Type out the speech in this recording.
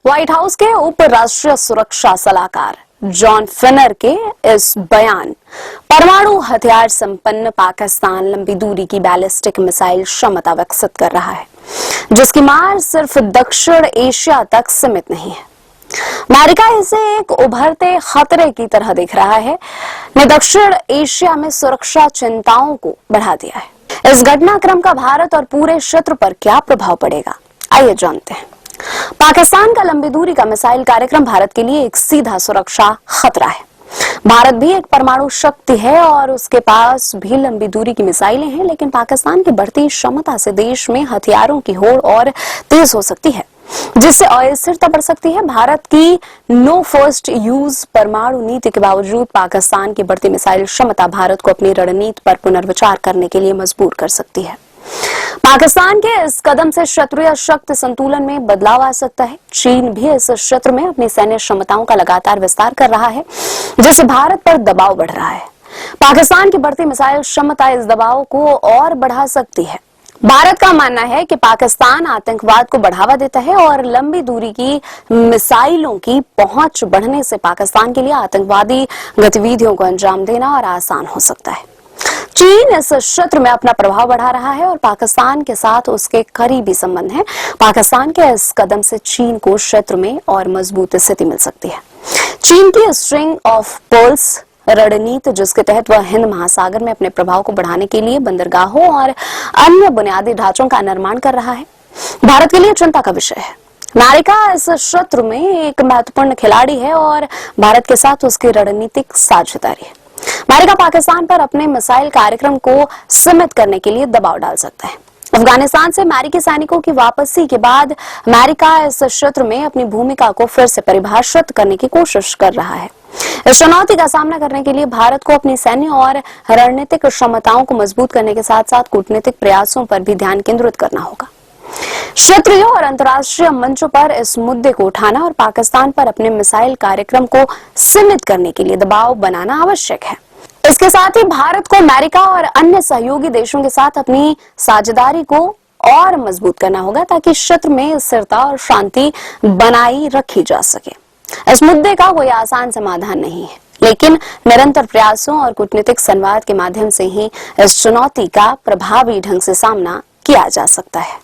White house के उप राष्ट्रीय सुरक्षा सलाहकार जॉन फिनर के इस बयान, परमाणु हथियार संपन्न पाकिस्तान लंबी दूरी की बैलिस्टिक मिसाइल क्षमता विकसित कर रहा है, जिसकी मार सिर्फ दक्षिण एशिया तक सीमित नहीं है। अमेरिका इसे एक उभरते खतरे की तरह देख रहा है, ने दक्षिण एशिया में सुरक्षा चिंताओं को बढ़ा दिया है। इस घटनाक्रम का भारत और पूरे क्षेत्र पर क्या प्रभाव पड़ेगा, आइए जानते हैं। पाकिस्तान का लंबी दूरी का मिसाइल कार्यक्रम भारत के लिए एक सीधा सुरक्षा खतरा है। भारत भी एक परमाणु शक्ति है और उसके पास भी लंबी दूरी की मिसाइलें हैं, लेकिन पाकिस्तान की बढ़ती क्षमता से देश में हथियारों की होड़ और तेज हो सकती है, जिससे अस्थिरता बढ़ सकती है। भारत की नो फर्स्ट यूज परमाणु नीति के बावजूद पाकिस्तान की बढ़ती मिसाइल क्षमता भारत को अपनी रणनीति पर पुनर्विचार करने के लिए मजबूर कर सकती है। पाकिस्तान के इस कदम से क्षेत्रीय शक्ति संतुलन में बदलाव आ सकता है। चीन भी इस क्षेत्र में अपनी सैन्य क्षमताओं का लगातार विस्तार कर रहा है, जिससे भारत पर दबाव बढ़ रहा है। पाकिस्तान की बढ़ती मिसाइल क्षमता इस दबाव को और बढ़ा सकती है। भारत का मानना है कि पाकिस्तान आतंकवाद को बढ़ावा देता है और लंबी दूरी की मिसाइलों की पहुंच बढ़ने से पाकिस्तान के लिए आतंकवादी गतिविधियों को अंजाम देना और आसान हो सकता है। चीन इस क्षेत्र में अपना प्रभाव बढ़ा रहा है और पाकिस्तान के साथ उसके करीबी संबंध हैं। पाकिस्तान के इस कदम से चीन को क्षेत्र में और मजबूत स्थिति मिल सकती है। चीन की स्ट्रिंग ऑफ पर्ल्स रणनीति, जिसके तहत वह हिंद महासागर में अपने प्रभाव को बढ़ाने के लिए बंदरगाहों और अन्य बुनियादी ढांचों का निर्माण कर रहा है, भारत के लिए चिंता का विषय है। अमेरिका इस क्षेत्र में एक महत्वपूर्ण खिलाड़ी है और भारत के साथ उसकी रणनीतिक साझेदारी है। अमेरिका पाकिस्तान पर अपने मिसाइल कार्यक्रम को सीमित करने के लिए दबाव डाल सकता है। अफगानिस्तान से अमेरिकी सैनिकों की वापसी के बाद अमेरिका इस क्षेत्र में अपनी भूमिका को फिर से परिभाषित करने की कोशिश कर रहा है। इस चुनौती का सामना करने के लिए भारत को अपनी सैन्य और रणनीतिक क्षमताओं को मजबूत करने के साथ साथ कूटनीतिक प्रयासों पर भी ध्यान केंद्रित करना होगा। क्षेत्रीय और अंतर्राष्ट्रीय मंचों पर इस मुद्दे को उठाना और पाकिस्तान पर अपने मिसाइल कार्यक्रम को सीमित करने के लिए दबाव बनाना आवश्यक है। इसके साथ ही भारत को अमेरिका और अन्य सहयोगी देशों के साथ अपनी साझेदारी को और मजबूत करना होगा, ताकि क्षेत्र में स्थिरता और शांति बनाई रखी जा सके। इस मुद्दे का कोई आसान समाधान नहीं है, लेकिन निरंतर प्रयासों और कूटनीतिक संवाद के माध्यम से ही इस चुनौती का प्रभावी ढंग से सामना किया जा सकता है।